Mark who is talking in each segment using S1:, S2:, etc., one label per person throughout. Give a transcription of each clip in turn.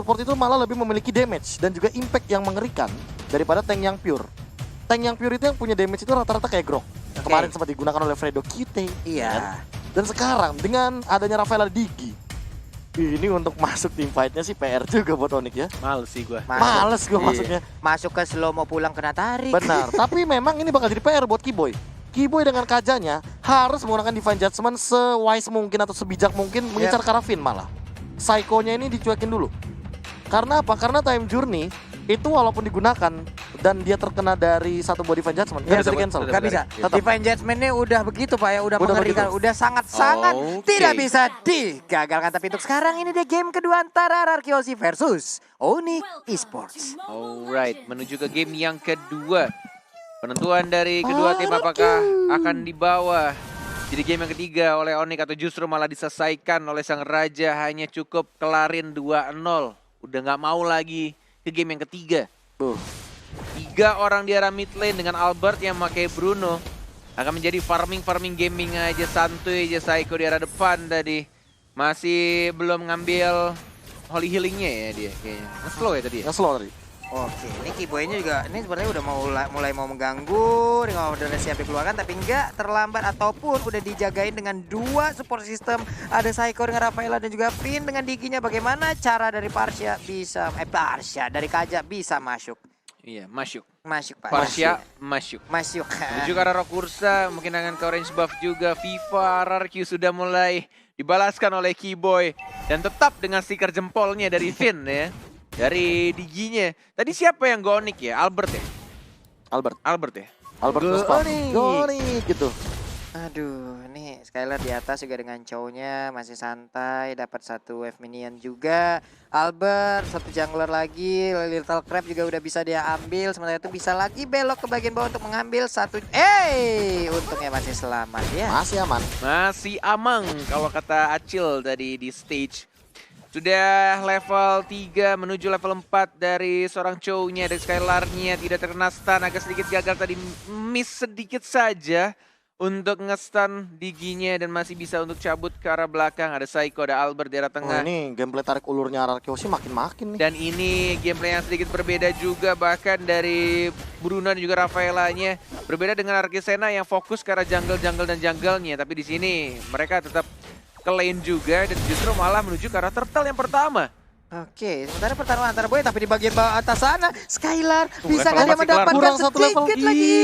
S1: support itu malah lebih memiliki damage dan juga impact yang mengerikan daripada tank yang pure. Tank yang pure itu yang punya damage itu rata-rata kayak Grok. Yang kemarin sempat digunakan oleh Fredo Kite.
S2: Iya.
S1: Kan? Dan sekarang dengan adanya Rafaela Digi, ini untuk masuk tim fight-nya sih PR juga buat Onyx ya.
S3: Males sih gue.
S1: Males gue masuknya.
S2: Masuk ke slow mau pulang kena tarik.
S1: Benar, tapi memang ini bakal jadi PR buat Kiboy. Kiboy dengan kajanya harus menggunakan Divine Judgment se-wise mungkin atau sebijak mungkin mengincar Karavin malah. Psycho-nya ini dicuekin dulu. Karena apa? Karena Time Journey itu walaupun digunakan dan dia terkena dari satu buah Divine Judgment, nggak bisa di-cancel.
S2: Nggak bisa.
S1: Tetap.
S2: Divine Judgment-nya udah begitu Pak ya, udah mengerikan,
S1: begitu.
S2: udah sangat-sangat
S3: Oke.
S2: tidak bisa digagalkan. Tapi untuk sekarang ini dia game kedua antara Arkeosi versus Onyx Esports.
S3: Alright, menuju ke game yang kedua. Penentuan dari kedua tim apakah akan dibawa jadi game yang ketiga oleh Onyx atau justru malah diselesaikan oleh sang raja, hanya cukup kelarin 2-0. Udah nggak mau lagi ke game yang ketiga. 3 orang di arah mid lane dengan Albert yang pakai Bruno. Akan menjadi farming gaming aja, santuy aja. Psycho di arah depan tadi. Masih belum ngambil holy healingnya ya dia kayaknya. Nge-slow ya tadi ya?
S1: Yang slow tadi.
S2: Oke, ini Kiboy-nya juga ini sebenarnya udah mulai mau mengganggu, dengan udah siap dikeluarkan tapi enggak terlambat ataupun udah dijagain dengan 2 support system. Ada Psycho dengan Rafaela dan juga Finn dengan Diginya. Bagaimana cara dari Parsha bisa dari Kaja bisa masuk?
S3: Iya, masuk.
S2: Masuk Pak.
S3: Parsha masuk.
S2: Masuk.
S3: Menuju ke arah Rokursa, mungkin akan ke orange buff juga. Viva RRQ sudah mulai dibalaskan oleh Kiboy. Dan tetap dengan stiker jempolnya dari Finn ya. Dari Diginya. Tadi siapa yang go Onyx ya? Albert ya?
S1: Albert
S3: ya?
S1: Albert
S3: Go
S1: Vespa.
S3: Onyx.
S1: Go Onyx gitu.
S2: Aduh, nih Skylar di atas juga dengan cownya masih santai, dapat 1 wave minion juga. Albert, 1 jungler lagi, Little Crab juga udah bisa dia ambil. Sementara itu bisa lagi belok ke bagian bawah untuk mengambil 1. Untungnya masih selamat ya.
S1: Masih aman.
S3: Masih amang kalau kata Acil tadi di stage. Sudah level 3 menuju level 4 dari seorang Chow-nya, dari Skylar-nya. Tidak terkena stun, agak sedikit gagal tadi, miss sedikit saja untuk nge-stun Diginya dan masih bisa untuk cabut ke arah belakang. Ada Psycho, ada Albert di arah
S1: Oh,
S3: tengah.
S1: ini gameplay tarik ulurnya Arkeosi makin-makin nih.
S3: Dan ini gameplay yang sedikit berbeda juga, bahkan dari Bruno dan juga Rafaela-nya. Berbeda dengan Arkisena yang fokus ke arah jungle dan jungle-nya. Tapi di sini mereka tetap ke lane juga dan justru malah menuju ke arah turtle yang pertama.
S2: Oke, sementara pertarungan antara Boy tapi di bagian bawah atas sana Skylar bisa
S3: level
S2: nggak dia
S3: 4 sih kelar.
S2: mendapatkan
S1: Kurang 1 level.
S2: sedikit lagi.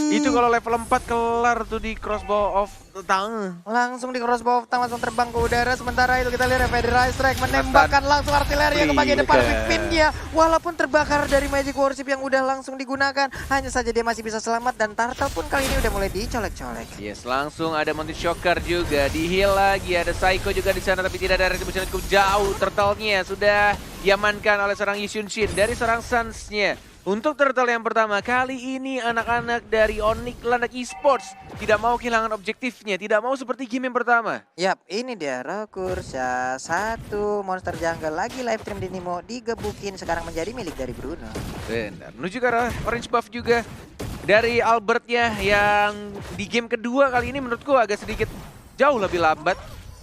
S3: Itu kalau level 4 kelar tuh di crossbow of tang.
S2: Langsung di crossbow langsung terbang ke udara. Sementara itu kita lihat Federal Strike menembakkan langsung artileri ke bagian depan Pipinnya. Walaupun terbakar dari Magic Worship yang udah langsung digunakan, hanya saja dia masih bisa selamat dan Turtle pun kali ini udah mulai dicolek-colek.
S3: Yes, langsung ada Mountain Shocker juga, di heal lagi, ada Psycho juga di sana tapi tidak ada retribution cukup jauh. Turtle-nya sudah diamankan oleh seorang Yisun Shin dari seorang Suns-nya. Untuk turtle yang pertama, kali ini anak-anak dari Onyx Landak Esports tidak mau kehilangan objektifnya, tidak mau seperti game yang pertama.
S2: Yap, ini dia Rokursa 1 monster jungle lagi live stream di Nimo digebukin sekarang menjadi milik dari Bruno.
S3: Benar, menuju ke arah orange buff juga dari Albertnya yang di game kedua kali ini menurutku agak sedikit jauh lebih lambat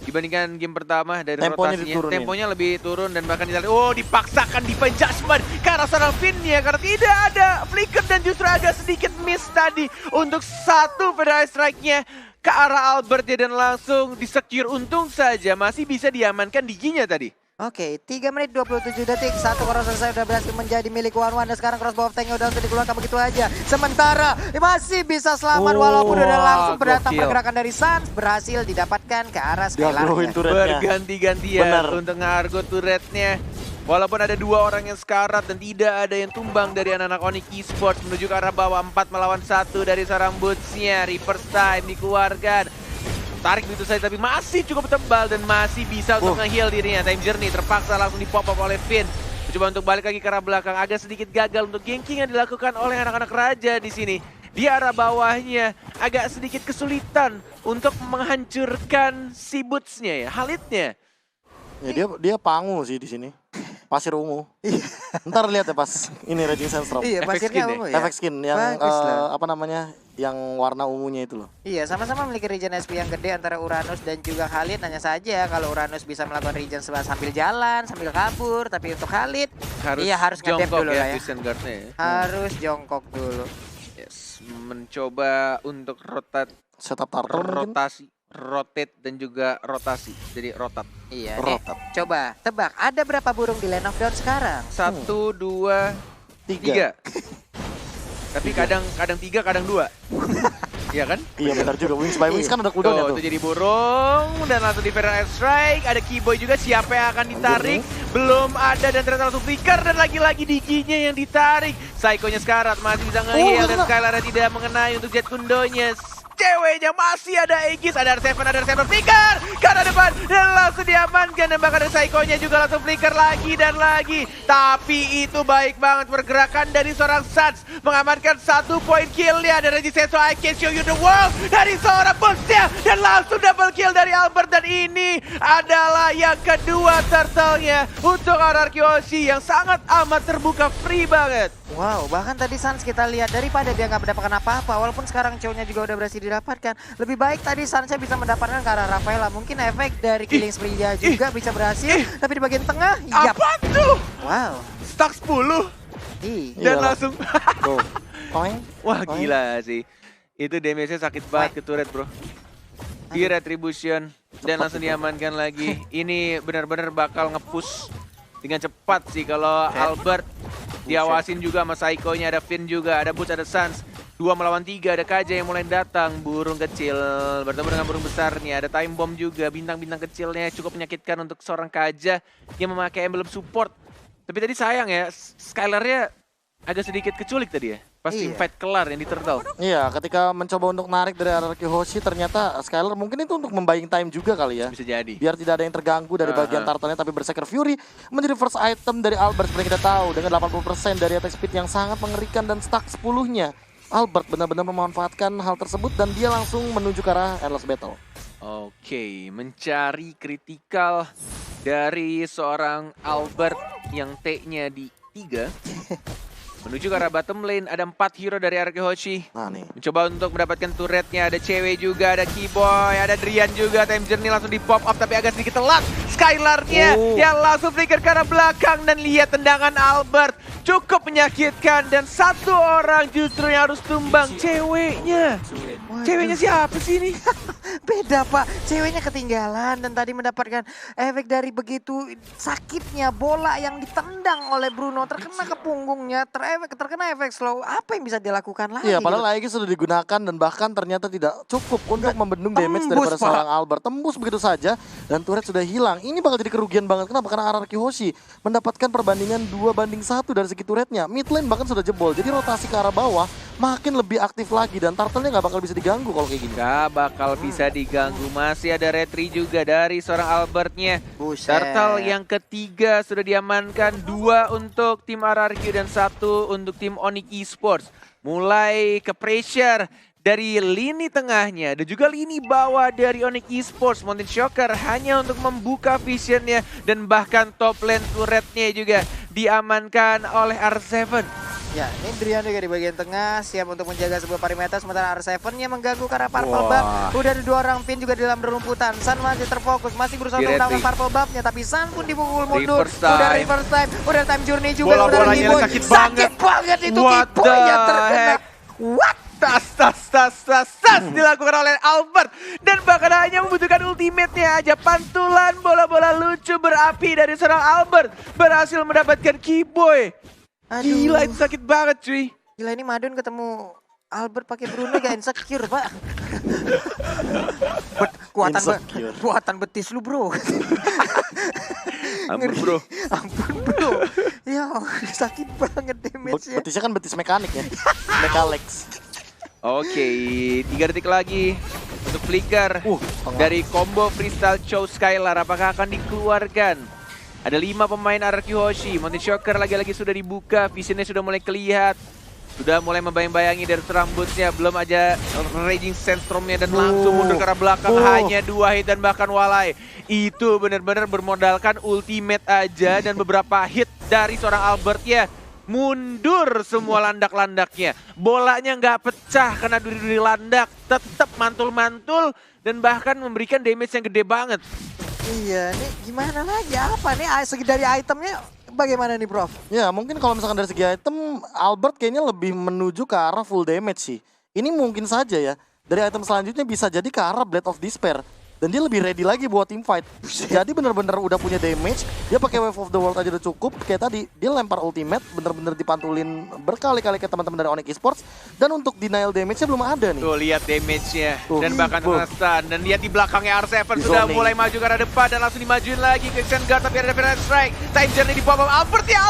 S3: dibandingkan game pertama. Dari
S1: Temponya
S3: rotasinya,
S1: diturunin.
S3: temponya lebih turun dan bahkan dipaksakan Divine Judgment ke arah seorang Finn-nya karena tidak ada flicker dan justru agak sedikit miss tadi untuk 1 Federal Strike-nya ke arah Albert-nya dan langsung di-secure. Untung saja masih bisa diamankan Diginya tadi.
S2: Oke, 3 menit 27 detik. 1 cross selesai udah berhasil menjadi milik One dan sekarang crossbow of tank-nya udah langsung dikeluarkan begitu aja. Sementara masih bisa selamat walaupun udah langsung berdatang
S3: gokil.
S2: pergerakan dari Suns berhasil didapatkan ke arah
S1: Diagloin
S2: Skylar-nya.
S1: turretnya.
S3: Berganti-gantian
S1: Benar.
S3: untuk ngargo turretnya. Walaupun ada 2 orang yang sekarat dan tidak ada yang tumbang dari anak-anak Onyx Esports menuju ke arah bawah. 4 melawan 1 dari seorang Boots-nya. Reverse time dikeluarkan. Tarik begitu saja tapi masih cukup tebal dan masih bisa untuk nge-heal dirinya. Time Journey terpaksa langsung dipop-up oleh Finn. Mencoba untuk balik lagi ke arah belakang. Agak sedikit gagal untuk ganking yang dilakukan oleh anak-anak raja di sini. Di arah bawahnya agak sedikit kesulitan untuk menghancurkan si Boots-nya ya, Khalid-nya.
S1: Ya dia pangu sih di sini. Pasir ungu. Ntar lihat ya pas ini Raging Sandstorm.
S2: Iya,
S3: Efek
S2: pasirnya
S3: skin
S2: ungu
S1: Efek
S2: ya.
S1: skin yang
S2: Bagus lah.
S1: apa namanya? yang warna ungunya itu loh.
S2: Iya, sama-sama memiliki regen SP yang gede antara Uranus dan juga Khalid. Hanya saja kalau Uranus bisa melakukan regen sambil jalan, sambil kabur. Tapi untuk Khalid, harus nge-dep
S3: jongkok
S2: dulu
S3: ya,
S2: lah ya.
S3: Vision Guard-nya ya.
S2: Harus jongkok dulu.
S3: Yes, mencoba untuk
S1: Setup turtle mungkin.
S3: rotate dan juga rotasi. Jadi rotat.
S2: Iya, nih.
S1: Rotat.
S2: Coba tebak, ada berapa burung di Land of Dawn sekarang?
S3: 1, 2, 3. Tapi kadang 3, kadang 2. Iya kan?
S1: Iya benar juga. Wings by Wings kan ada cooldown-nya tuh.
S3: Itu jadi burung dan langsung di Feral Air Strike. Ada Keyboy juga, siapa yang akan ditarik? Belum ada dan ternyata langsung flicker dan lagi-lagi Diginya yang ditarik. Psycho-nya sekarat masih bisa nge-heal dan Skylar tidak mengenai untuk Jet Kundonya. Ceweknya masih ada Aegis, ada R7 flicker ke arah depan dan langsung diamankan dan bahkan ada Psycho-nya juga langsung flicker lagi dan lagi. Tapi itu baik banget pergerakan dari seorang Suns mengamankan 1 poin kill-nya dari Regiseso. I can show you the world dari seorang Bosnya dan langsung double kill dari Albert dan ini adalah yang kedua turtle-nya untuk RRQ Hoshi yang sangat amat terbuka, free banget.
S2: Wow, bahkan tadi Suns kita lihat daripada dia nggak mendapatkan apa-apa, walaupun sekarang cowoknya juga udah berhasil didapatkan. Lebih baik tadi Sunsnya bisa mendapatkan ke arah Rafaela. Mungkin efek dari killing spree-nya juga bisa berhasil, tapi di bagian tengah, yap.
S3: Apa tuh?
S2: Wow.
S3: Stuck 10 dan
S1: Iyalah.
S3: langsung
S1: Tuh. Toing.
S3: wah
S1: Toing.
S3: gila sih. Itu damage-nya sakit banget ke turret, bro. Di retribution dan langsung diamankan lagi. Ini benar-benar bakal nge-push dengan cepat sih kalau Albert diawasin juga sama Psycho-nya. Ada Finn juga, ada Butch, ada Suns. 2 melawan 3, ada Kaja yang mulai datang. Burung kecil bertemu dengan burung besarnya. Ada Time Bomb juga, bintang-bintang kecilnya cukup menyakitkan untuk seorang Kaja yang memakai emblem support. Tapi tadi sayang ya, Skylar-nya agak sedikit keculik tadi ya. Pasti
S2: Iya.
S3: fight kelar yang di turtle.
S1: Iya, ketika mencoba untuk narik dari RRQ Hoshi, ternyata Skylar mungkin itu untuk membuying time juga kali ya.
S3: Bisa jadi.
S1: Biar tidak ada yang terganggu dari bagian turtle-nya, tapi Berserker Fury menjadi first item dari Albert seperti kita tahu. Dengan 80% dari attack speed yang sangat mengerikan dan stack 10-nya. Albert benar-benar memanfaatkan hal tersebut dan dia langsung menuju ke arah Endless Battle.
S3: Oke, mencari kritikal dari seorang Albert yang T-nya di 3. Menuju ke arah bottom lane, ada 4 hero dari RRQ Hoshi.
S1: Nah nih.
S3: Mencoba untuk mendapatkan turretnya, ada cewek juga, ada Keyboy, ada Drian juga. Time Journey langsung di pop up tapi agak sedikit telat. Skylar-nya yang langsung flicker ke arah belakang dan lihat tendangan Albert. Cukup menyakitkan dan satu orang justru yang harus tumbang, ceweknya. Ceweknya siapa sih ini?
S2: Beda pak, ceweknya ketinggalan dan tadi mendapatkan efek dari begitu sakitnya bola yang ditendang oleh Bruno terkena ke punggungnya, terkena efek slow. Apa yang bisa dilakukan lagi?
S1: Iya, padahal Aegis sudah digunakan dan bahkan ternyata tidak cukup untuk membendung damage daripada seorang Albert. Tembus begitu saja dan turret sudah hilang. Ini bakal jadi kerugian banget. Kenapa? Karena RRQ Hoshi mendapatkan perbandingan 2-1 dari segi turretnya. Mid lane bahkan sudah jebol. Jadi rotasi ke arah bawah makin lebih aktif lagi dan turtle-nya nggak bakal bisa diganggu kalau kayak gini.
S3: Gak bakal bisa diganggu. Masih ada retry juga dari seorang Albertnya.
S2: Buset.
S3: Turtle yang ketiga sudah diamankan. 2 untuk tim RRQ dan 1 untuk tim Onyx Esports. Mulai ke pressure dari lini tengahnya dan juga lini bawah dari Onyx Esports. Mountain Shocker hanya untuk membuka visionnya dan bahkan top lane turretnya juga diamankan oleh R7.
S2: Ya, ini Drian juga di bagian tengah siap untuk menjaga sebuah perimeter sementara R7-nya mengganggu ke arah Purple Buff. Udah ada 2 orang Finn juga di dalam rumputan. Sun masih terfokus, masih berusaha untuk melawan Purple Buff-nya tapi Sun pun dipukul mundur. Udah reverse time, udah time journey juga, udah Keyboy. Sakit banget itu Keyboy yang terkena. What?
S3: Tas dilakukan oleh Albert dan bahkan hanya membutuhkan ultimate-nya aja. Pantulan bola-bola lucu berapi dari seorang Albert berhasil mendapatkan Keyboy. Gila, itu sakit banget cuy.
S2: Gila, ini Madun ketemu Albert pakai Bruno gak insecure pak. Kuatan betis lu bro.
S3: Ampun bro.
S2: Ampun bro. Ya sakit banget damage-nya.
S1: Betisnya kan betis mekanik ya. Mekalex.
S3: Oke, 3 detik lagi untuk flicker dari combo freestyle Chow Skylar. Apakah akan dikeluarkan? Ada 5 pemain RRQ Hoshi. Mountain Shocker lagi-lagi sudah dibuka. Visionnya sudah mulai kelihatan. Sudah mulai membayang-bayangi dari rambutnya. Belum aja Raging Sandstorm-nya dan langsung mundur ke arah belakang. Hanya 2 hit dan bahkan walai. Itu benar-benar bermodalkan ultimate aja dan beberapa hit dari seorang Albert ya. mundur semua landak-landaknya. Bolanya nggak pecah karena duri-duri landak, tetap mantul-mantul dan bahkan memberikan damage yang gede banget.
S2: Iya, nih gimana lagi? Apa nih segi dari itemnya bagaimana nih, Prof?
S1: Ya mungkin kalau misalkan dari segi item, Albert kayaknya lebih menuju ke arah full damage sih. Ini mungkin saja ya, dari item selanjutnya bisa jadi ke arah Blade of Despair. Dan dia lebih ready lagi buat team fight. Jadi bener-bener udah punya damage. Dia pakai Wave of the World aja udah cukup. Kayak tadi, dia lempar ultimate, bener-bener dipantulin berkali-kali ke teman-teman dari Onyx Esports. Dan untuk denial damage-nya belum ada nih.
S3: Tuh lihat damage-nya
S1: Tuh.
S3: dan bahkan stun. Dan lihat di belakangnya R7
S1: Di
S3: sudah
S1: zoning.
S3: mulai maju ke arah depan dan langsung dimajuin lagi ke Xen Guard, tapi ada Feral Strike. Time journey di bawah Albert ya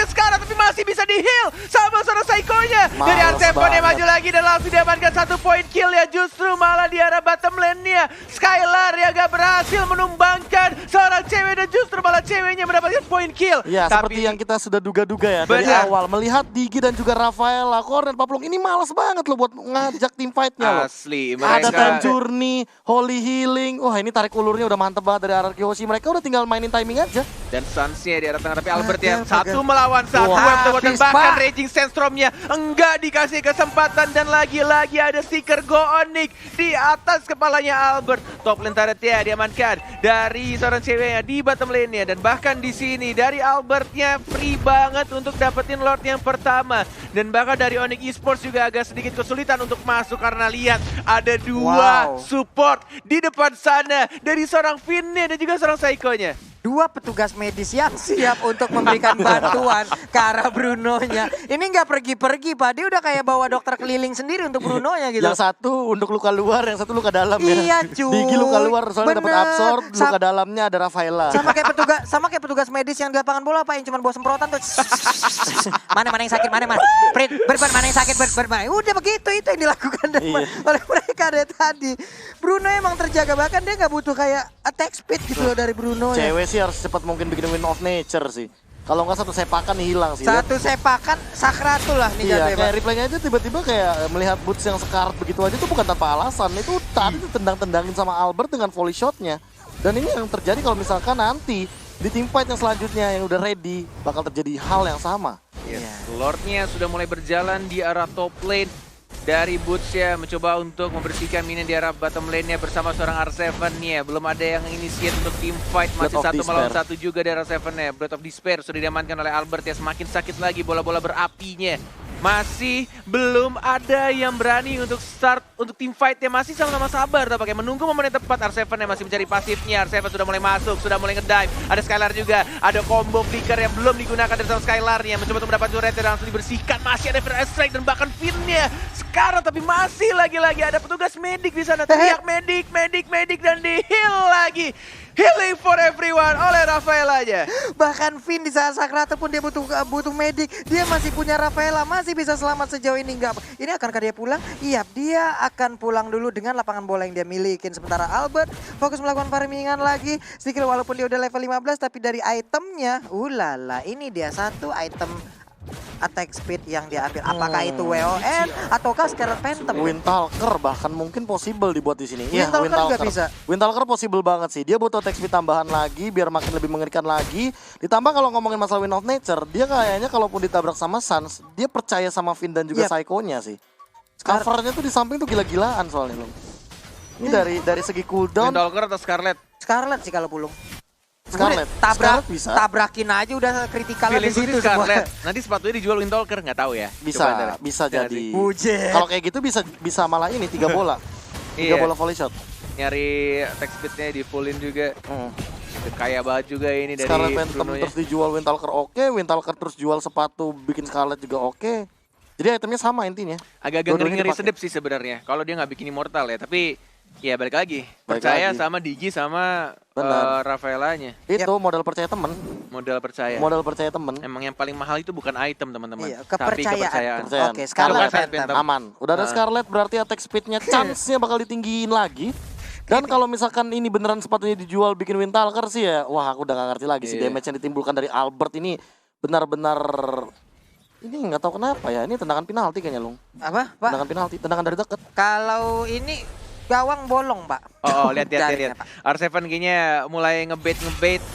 S3: sekarang, tapi masih bisa di heal sama seorang Psycho-nya. Dari
S1: Males
S3: R7 dia
S1: banget.
S3: maju lagi dan langsung diamankan 1 point kill ya, justru malah di arah bottom lane-nya. Skylar ya gak berhasil menumbangkan seorang cewek dan justru malah ceweknya mendapatkan point kill.
S1: Ya seperti yang kita sudah duga-duga ya dari
S3: Benar.
S1: awal. Melihat Digi dan juga Rafaela, Korn dan Paplung ini males banget loh buat ngajak tim fight-nya loh.
S3: Asli
S1: Ada
S3: mereka
S1: Time Journey, Holy Healing. Wah ini tarik ulurnya udah mantep banget dari arah Kyoshi. Mereka udah tinggal mainin timing aja.
S3: dan Suns-nya di arah tengah, tapi Albert ya
S2: Bagal,
S3: satu melawan satu.
S2: Wah,
S3: dan
S2: habis,
S3: bahkan
S2: Pak.
S3: Raging Sandstorm-nya enggak dikasih kesempatan dan lagi-lagi ada stiker Go Onyx di atas kepalanya Albert. Top lane turret-nya diamankan dari seorang ceweknya di bottom lane-nya, dan bahkan di sini dari Albert-nya free banget untuk dapetin Lord yang pertama, dan bahkan dari Onyx Esports juga agak sedikit kesulitan untuk masuk karena lihat ada dua
S2: Wow.
S3: support di depan sana dari seorang Finn-nya dan juga seorang Psycho-nya.
S2: Dua petugas medis yang siap untuk memberikan bantuan ke arah Bruno-nya. Ini nggak pergi-pergi, Pak. Dia udah kayak bawa dokter keliling sendiri untuk Bruno-nya gitu.
S1: Yang satu untuk luka luar, yang satu luka dalam ya.
S2: Iya, cuy.
S1: Digi luka luar soalnya dapat
S2: Bener.
S1: absorb, luka dalamnya ada Rafaela.
S2: Sama kayak petugas medis yang di lapangan bola, Pak, yang cuma bawa semprotan tuh. Mana yang sakit, mana. Print, berban mana yang sakit, berban. Udah begitu, itu yang dilakukan
S1: Iya.
S2: oleh mereka dari tadi. Bruno emang terjaga, bahkan dia nggak butuh kayak attack speed gitu loh dari Bruno.
S1: Cewek sih harus cepat mungkin bikin win of nature sih. Kalau nggak satu sepakan hilang sih.
S2: Satu sepakan sakratul lah nih
S1: Iya,
S2: jatuhnya,
S1: kayak
S2: Pak.
S1: replaynya aja tiba-tiba kayak melihat Boots yang sekarat begitu aja tuh bukan tanpa alasan. Itu tadi tuh tendang-tendangin sama Albert dengan volley shotnya. Dan ini yang terjadi kalau misalkan nanti di team fight yang selanjutnya yang udah ready bakal terjadi hal yang sama.
S3: Yes. Lordnya sudah mulai berjalan di arah top lane. Dari Boots ya mencoba untuk membersihkan minion di arah bottom lane-nya bersama seorang R7-nya. Belum ada yang initiate untuk team fight, masih
S1: Breath of
S3: satu melawan
S1: Despair.
S3: satu juga dari R7-nya. Breath of Despair sudah diamankan oleh Albert ya, semakin sakit lagi bola-bola berapinya. Masih belum ada yang berani untuk start untuk team fight ya, masih sama-sama sabar tampaknya menunggu momen yang tepat. R7 yang masih mencari pasifnya. R7 sudah mulai masuk, sudah mulai ngedive. Ada Skylar juga, ada combo flicker yang belum digunakan dari seorang Skylar-nya. Mencoba untuk mendapat turret yang langsung dibersihkan. Masih ada Feral Strike dan bahkan Finn-nya sekarang, tapi masih lagi-lagi ada petugas medik di sana. Teriak medik dan di heal lagi. Healing for everyone oleh Rafaela aja.
S2: Bahkan Finn di saat sakratul pun dia butuh medik. Dia masih punya Rafaela, masih bisa selamat sejauh ini enggak. Ini akankah dia pulang? Iya, dia akan pulang dulu dengan lapangan bola yang dia milikin. Sementara Albert fokus melakukan farmingan lagi. Sedikit walaupun dia udah level 15, tapi dari itemnya, ulala, ini dia satu item attack speed yang dia ambil. Apakah itu WON ataukah Scarlet Phantom?
S1: Windtalker bahkan mungkin possible dibuat di sini. Iya,
S2: Windtalker nggak bisa.
S1: Windtalker possible banget sih. Dia butuh attack speed tambahan lagi biar makin lebih mengerikan lagi. Ditambah kalau ngomongin masalah Wind of Nature, dia kayaknya kalaupun ditabrak sama Suns, dia percaya sama Finn dan juga
S2: Yep.
S1: Psycho-nya sih. Covernya tuh di samping tuh gila-gilaan soalnya loh. Ini dari segi cooldown
S3: Windtalker atau Scarlet?
S2: Scarlet sih kalau pulung.
S1: Scarlet.
S2: Udah,
S1: Scarlet bisa.
S2: tabrakin aja udah kritikal di
S3: Feelingku
S2: situ
S3: sih
S2: semua.
S3: Scarlet. Nanti sepatunya dijual Windtalker, nggak tahu ya.
S1: Bisa,
S3: Coba ntar.
S1: bisa
S3: Ya
S1: jadi.
S3: sih.
S2: Bujet.
S1: Kalau kayak gitu bisa malah ini 3 bola. 3
S3: Iya.
S1: bola volley shot.
S3: Nyari attack speednya di fullin juga.
S1: Hmm.
S3: Kaya banget juga ini dari
S1: Scarlet Phantom
S3: Bruno-nya.
S1: terus dijual Windtalker oke, Windtalker terus jual sepatu bikin Scarlet juga oke. Jadi itemnya sama intinya.
S3: Agak-agak
S1: Dua-duanya
S3: ngeri-ngeri
S1: dipakai.
S3: sedep sih sebenarnya. Kalau dia nggak bikin immortal ya, tapi ya balik lagi.
S1: Balik
S3: Percaya
S1: lagi.
S3: sama Digi sama
S1: Benar.
S3: Rafaelanya.
S1: Itu modal percaya temen.
S3: Modal percaya.
S1: Modal percaya temen.
S3: Emang yang paling mahal itu bukan item teman-teman,
S2: Iya,
S3: tapi
S2: kepercayaan.
S3: kepercayaan.
S1: Kepercayaan.
S2: Oke, Scarlet
S3: Bukan Phantom.
S2: Phantom.
S1: Aman. Udah ada
S3: Nah.
S1: Scarlet berarti attack speednya chance-nya bakal ditinggiin lagi. Dan kalau misalkan ini beneran sepatunya dijual bikin Windtalker sih ya, wah aku udah gak ngerti lagi sih
S3: Iya.
S1: damage yang ditimbulkan dari Albert ini benar-benar ini nggak tahu kenapa ya, ini tendangan penalti kayaknya Lung.
S2: Apa, Pak?
S1: Tendangan penalti, tendangan dari deket.
S2: Kalau ini gawang bolong, Pak.
S3: Oh, lihat.
S2: Jaringnya, Pak.
S3: R7 kayaknya mulai ngebait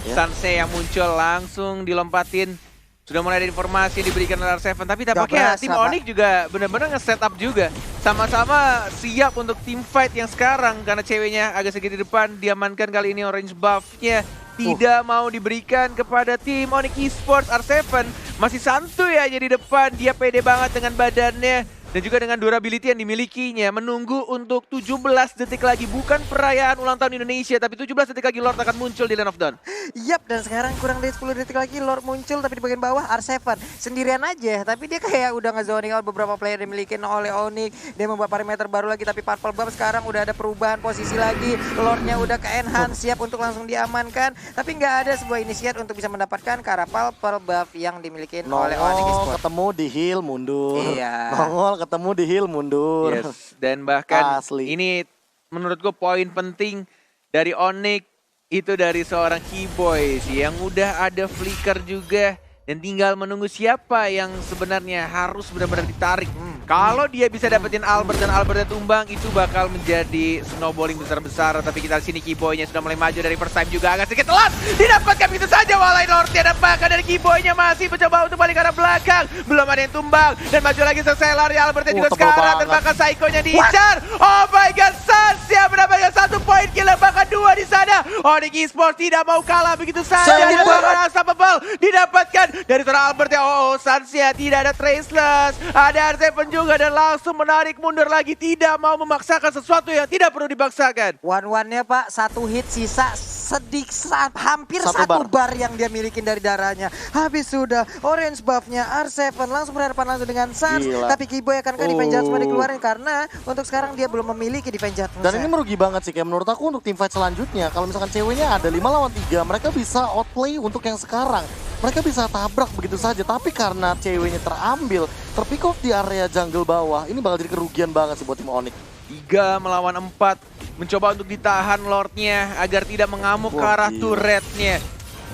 S1: Ya.
S3: Sanse yang muncul langsung dilompatin. Sudah mulai ada informasi yang diberikan oleh R7, tapi tampaknya
S2: berasa,
S3: tim
S2: Pak.
S3: Onyx juga benar-benar nge-setup juga. Sama-sama siap untuk tim fight yang sekarang, karena ceweknya agak sedikit di depan, diamankan kali ini orange buff-nya. Tidak mau diberikan kepada tim Onyx Esports. R7 masih santuy aja di depan, dia pede banget dengan badannya. Dan juga dengan durability yang dimilikinya, menunggu untuk 17 detik lagi. Bukan perayaan ulang tahun Indonesia, tapi 17 detik lagi Lord akan muncul di Land of Dawn.
S2: Yap, dan sekarang kurang dari 10 detik lagi Lord muncul, tapi di bagian bawah R7 sendirian aja. Tapi dia kayak udah nge-zoning out beberapa player yang dimiliki oleh Onyx. Dia membuat parameter baru lagi, tapi Purple Buff sekarang udah ada perubahan posisi lagi. Lordnya udah ke enhance, siap untuk langsung diamankan. Tapi nggak ada sebuah inisiat untuk bisa mendapatkan ke arah Purple Buff yang dimiliki oleh Onyx
S1: Nongol
S2: Esports.
S1: ketemu di heal mundur.
S2: Iya.
S1: Nongol ketemu di heal mundur.
S3: Yes, dan bahkan
S1: Asli.
S3: ini menurut gue poin penting dari Onyx itu dari seorang Keyboy sih, yang udah ada flicker juga dan tinggal menunggu siapa yang sebenarnya harus benar-benar ditarik. Kalau dia bisa dapetin Albert dan Albertnya tumbang, itu bakal menjadi snowballing besar-besar. Tapi kita di sini Keyboy-nya sudah mulai maju dari first time juga, agak sedikit telat didapatkan begitu saja. Walai Lordnya dan bahkan dari Keyboy-nya masih mencoba untuk balik ke arah belakang, belum ada yang tumbang dan maju lagi selesai lari Albertnya juga
S1: tebal
S3: sekarang dan
S1: banget.
S3: bahkan Psycho-nya diincar. Oh my god, Sansia mendapatkan 1 poin kill dan bahkan 2 di sana. Onyx Esports tidak mau kalah begitu saja. Dan
S1: Sayang
S3: bahkan unstoppable didapatkan dari seorang Albertnya. Oh, Sansia tidak ada traceless, ada R7 juga dan langsung menarik mundur lagi, tidak mau memaksakan sesuatu yang tidak perlu dipaksakan.
S2: One-one-nya Pak, 1 hit sisa hampir
S1: Satu
S2: satu bar yang dia milikin dari darahnya. Habis sudah orange buff-nya R7 langsung berhadapan langsung dengan Sans.
S1: Gila.
S2: Tapi Keyboy akan ke defense judgment dikeluarin karena untuk sekarang dia belum memiliki defense judgment.
S1: Dan ini merugi banget sih, kayak menurut aku untuk tim fight selanjutnya. Kalau misalkan ceweknya ada 5 lawan 3, mereka bisa outplay untuk yang sekarang. Mereka bisa tabrak begitu saja, tapi karena ceweknya terambil, terpick off di area jungle bawah, ini bakal jadi kerugian banget sih buat tim Onyx.
S3: 3 melawan 4, mencoba untuk ditahan Lordnya agar tidak mengamuk ke arah
S1: Gila.
S3: turretnya.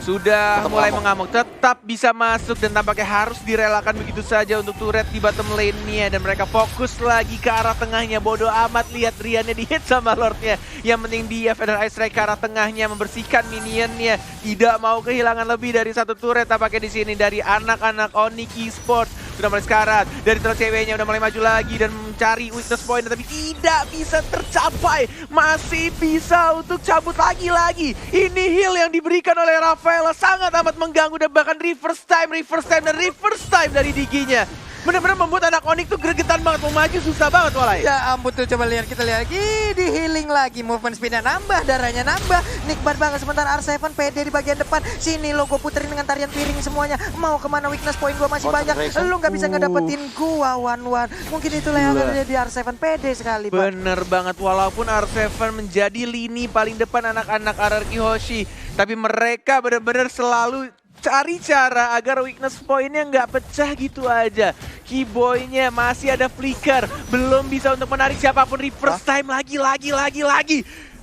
S3: Sudah
S1: Tetap
S3: mulai
S1: ngamuk.
S3: tetap bisa masuk dan tampaknya harus direlakan begitu saja untuk turret di bottom lane-nya. Dan mereka fokus lagi ke arah tengahnya, bodoh amat lihat Riannya di-hit sama Lordnya. Yang penting dia Feather Ice Strike ke arah tengahnya, membersihkan minionnya. Tidak mau kehilangan lebih dari 1 turret tampaknya di sini dari anak-anak Onyx Esports. Sudah mulai sekarat, dari telah ceweknya udah mulai maju lagi dan mencari weakness point, tapi tidak bisa tercapai. Masih bisa untuk cabut lagi-lagi. Ini heal yang diberikan oleh Rafaela sangat amat mengganggu dan bahkan reverse time dari Digi-nya. Benar-benar membuat anak Onyx tuh gregetan banget, mau maju susah banget Walai.
S2: Ya ampun tuh, coba lihat, kita lihat lagi di healing lagi, movement speednya nambah, darahnya nambah, nikmat banget. Sementara R7 PD di bagian depan, sini lo gue puterin dengan tarian piring semuanya. Mau kemana, weakness point gua masih banyak, lu nggak bisa ngedapetin gua one-one. Mungkin itulah yang akan terjadi, R7 PD sekali Pak.
S3: Bener banget, walaupun R7 menjadi lini paling depan anak-anak RRQ Hoshi, tapi mereka benar-benar selalu cari cara agar weakness point-nya nggak pecah gitu aja. Keyboy-nya masih ada flicker, belum bisa untuk menarik siapapun. Reverse time lagi.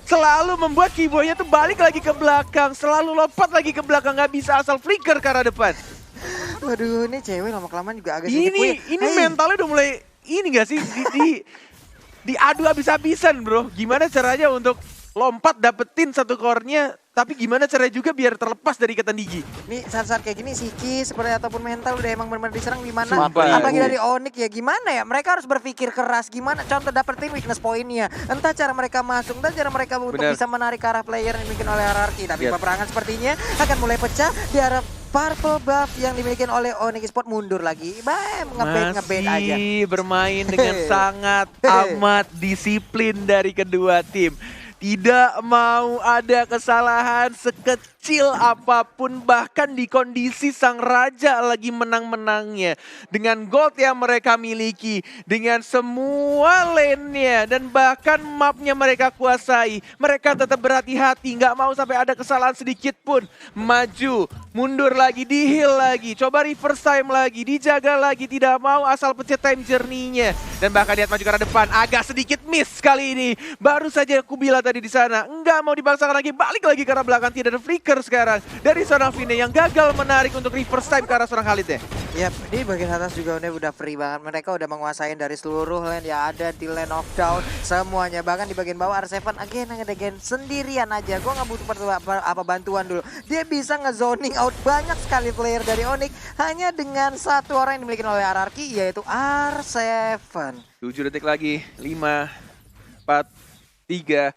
S3: Selalu membuat Keyboy-nya tuh balik lagi ke belakang, selalu lompat lagi ke belakang, nggak bisa asal flicker ke arah depan.
S2: Waduh, ini cewek lama-kelamaan juga agak sedikit
S3: Ini
S2: puyeng.
S3: mentalnya udah mulai ini nggak sih diadu habis-habisan bro. Gimana caranya untuk lompat dapetin 1 core-nya, tapi gimana caranya juga biar terlepas dari ikatan Digi.
S2: Nih saat-saat kayak gini psikis seperti ataupun mental udah emang benar-benar diserang di mana.
S3: Sumpah.
S2: Apalagi dari Onyx ya, gimana ya? Mereka harus berpikir keras gimana contoh dapetin weakness point-nya. Entah cara mereka masuk, entah cara mereka untuk
S3: Bener.
S2: bisa menarik ke arah player yang dibikin oleh RRQ. Tapi
S3: Yes.
S2: peperangan sepertinya akan mulai pecah di arah purple buff yang dimiliki oleh Onyx Esports mundur lagi. Ngebait aja.
S3: Masih bermain dengan sangat amat disiplin dari kedua tim. Tidak mau ada kesalahan sekecil apapun, bahkan di kondisi sang raja lagi menang-menangnya. Dengan gold yang mereka miliki, dengan semua lane-nya, dan bahkan mapnya mereka kuasai. Mereka tetap berhati-hati, nggak mau sampai ada kesalahan sedikit pun. Maju, mundur lagi, di-heal lagi, coba reverse time lagi, dijaga lagi, tidak mau asal pencet time journey-nya. Dan bahkan lihat maju ke arah depan, agak sedikit miss kali ini. Baru saja aku bilang tadi di sana. Nggak mau dipaksakan lagi, balik lagi ke arah belakang. Tidak ada flicker sekarang dari seorang Vine yang gagal menarik untuk reverse time ke arah seorang Khalid ya.
S2: Yap, di bagian atas juga udah free banget. Mereka udah menguasai dari seluruh lane yang ada di lane of down semuanya. Bahkan di bagian bawah R7 again sendirian aja. Gua nggak butuh apa bantuan dulu. Dia bisa nge-zoning out banyak sekali player dari Onyx hanya dengan satu orang yang dimiliki oleh RRQ yaitu R7.
S3: 7 detik lagi, 5, 4, 3,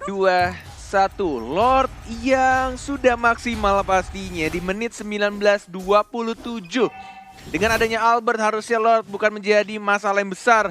S3: 2, 1. Lord yang sudah maksimal pastinya di menit 19.27. Dengan adanya Albert harusnya Lord bukan menjadi masalah yang besar.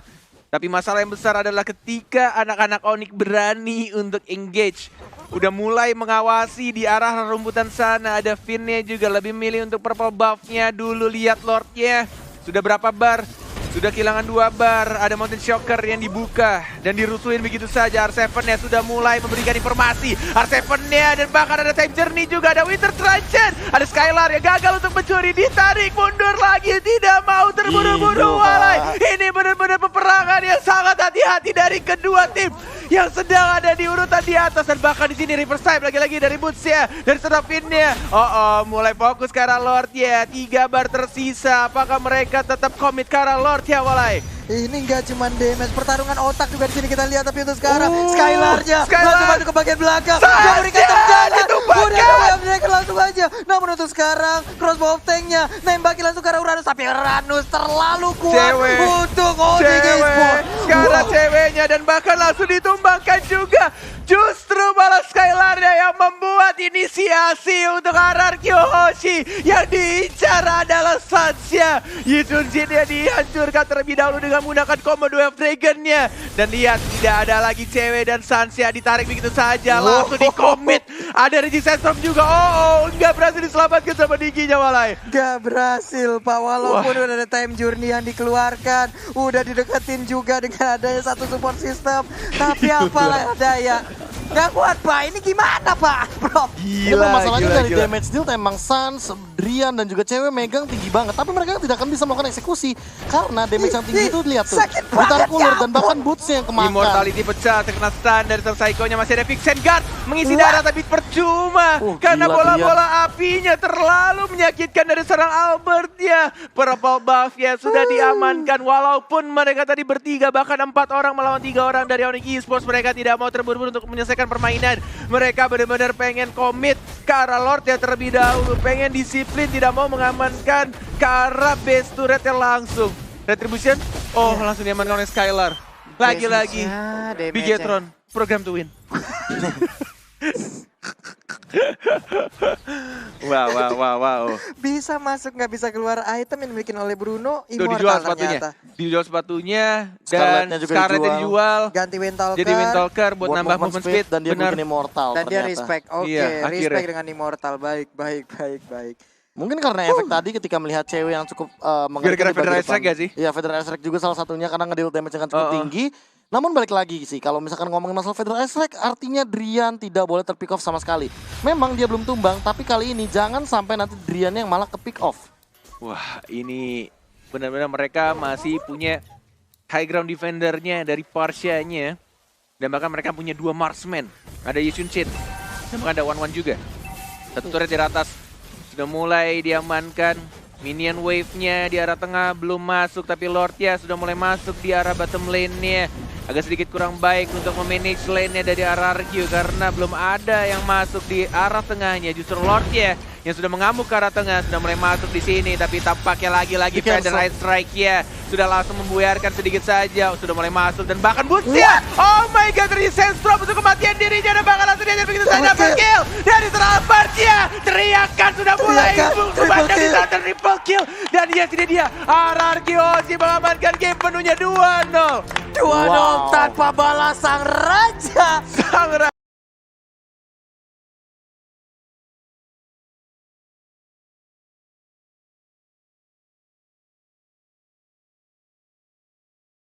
S3: Tapi masalah yang besar adalah ketika anak-anak Onyx berani untuk engage. Udah mulai mengawasi di arah rumputan sana. Ada Vine juga lebih milih untuk purple buff-nya dulu. Lihat Lordnya. Sudah berapa bar? Sudah kehilangan 2 bar, ada Mountain Shocker yang dibuka dan dirusuhin begitu saja. R7-nya sudah mulai memberikan informasi. R7-nya dan bahkan ada Time Journey juga, ada Winter Transit. Ada Skylar yang gagal untuk mencuri, ditarik mundur lagi, tidak mau terburu-buru walai. Ini benar-benar peperangan yang sangat hati-hati dari kedua tim yang sedang ada di urutan di atas. Dan bahkan di sini reverse time lagi-lagi dari Boots-nya, dari Serapin-nya. Mulai fokus ke arah Lord ya. 3 bar tersisa, apakah mereka tetap komit ke arah Lord ya walai?
S2: Ini nggak cuma damage, pertarungan otak juga di sini kita lihat. Tapi untuk sekarang Skylar-nya langsung masuk ke bagian belakang. Dia berikan tendangan, udah mereka langsung aja. Namun untuk sekarang crossbow of tank-nya nembakin langsung ke arah Uranus. Tapi Uranus terlalu kuat untuk Onyx Esports.
S3: Sekarang ceweknya dan bahkan langsung ditumbangkan juga. Justru malah Skylar-nya yang membuat inisiasi untuk RRQ Hoshi. Yang diincar adalah Sansya. Yitsunjin yang dihancurkan terlebih dahulu dengan menggunakan combo 2 Dragon-nya. Dan lihat tidak ada lagi cewek dan Sansya ditarik begitu saja. Langsung di-commit. Ada Resistance Storm juga. Enggak berhasil diselamatkan sama Digi-nya walai.
S2: Gak berhasil Pak, walaupun udah ada Time Journey yang dikeluarkan. Udah dideketin juga dengan adanya satu support system. Tapi apalah daya. Gak kuat Pak, ini gimana Pak? Bro.
S1: Gila, masalahnya dari damage deal emang Sans, Drian dan juga cewek megang tinggi banget. Tapi mereka tidak akan bisa melakukan eksekusi. Karena damage yang tinggi itu lihat tuh. Putar kulur dan bahkan boots-nya yang kemakan.
S3: Immortality pecah, terkena stun dari sang Psycho-nya. Masih ada Vixen Guard mengisi darah tapi percuma. Karena bola-bola apinya terlalu menyakitkan dari serang Albert ya. Purple buff-nya sudah diamankan. Walaupun mereka tadi bertiga, bahkan 4 orang melawan 3 orang dari Onyx Esports. Mereka tidak mau terburu-buru untuk menyelesaikan permainan. Mereka benar-benar pengen komit ke arah Lord ya terlebih dahulu. Pengen disiplin, tidak mau mengamankan ke arah base turretnya langsung. Retribution, langsung diamankan oleh Skylar. Lagi-lagi, Bigetron, program to win. Wow.
S2: Bisa masuk nggak bisa keluar item yang dimiliki oleh Bruno.
S3: Tuh dijual sepatunya. Dijual sepatunya dan Scarlet dijual.
S2: Ganti Windtalker.
S3: Jadi Windtalker buat nambah movement speed.
S1: Dan dia bikin Immortal
S2: dan dia respect.
S3: Iya,
S2: respect dengan Immortal. Baik.
S1: Mungkin karena efek tadi ketika melihat cewek yang cukup
S3: gara-gara Federal Strike gak sih?
S1: Iya, Federal Strike juga salah satunya karena ngedeal damage yang cukup tinggi. Namun balik lagi sih, kalau misalkan ngomongin masalah Federal Strike, artinya Drian tidak boleh terpick off sama sekali. Memang dia belum tumbang, tapi kali ini jangan sampai nanti Drian yang malah ke pick off. Wah,
S3: ini benar-benar mereka masih punya high ground defendernya dari Parsia-nya. Dan bahkan mereka punya 2 marksman. Ada Yitsunchin, dan bahkan ada Wan juga. Satu turret di atas. Sudah mulai diamankan. Minion wave-nya di arah tengah belum masuk, tapi Lord-nya sudah mulai masuk di arah bottom lane-nya. Agak sedikit kurang baik untuk memanage lane-nya dari RRQ karena belum ada yang masuk di arah tengahnya. Justru Lord-nya yang sudah mengamuk ke arah tengah sudah mulai masuk di sini, tapi tampaknya lagi-lagi Federal Strike-nya sudah langsung membuyarkan sedikit saja. Sudah mulai masuk dan bahkan Boots-nya. Oh my god, Resistance Storm untuk kematian dirinya dan bahkan langsung diajar begitu saja dapat kill dari Albert-nya. Teriakan sudah mulai memandang di sana triple kill dan yes ini dia RRQ Hoshi mengamankan game penuhnya 2-0.
S2: 2-0 tanpa balas sang raja.
S3: Sang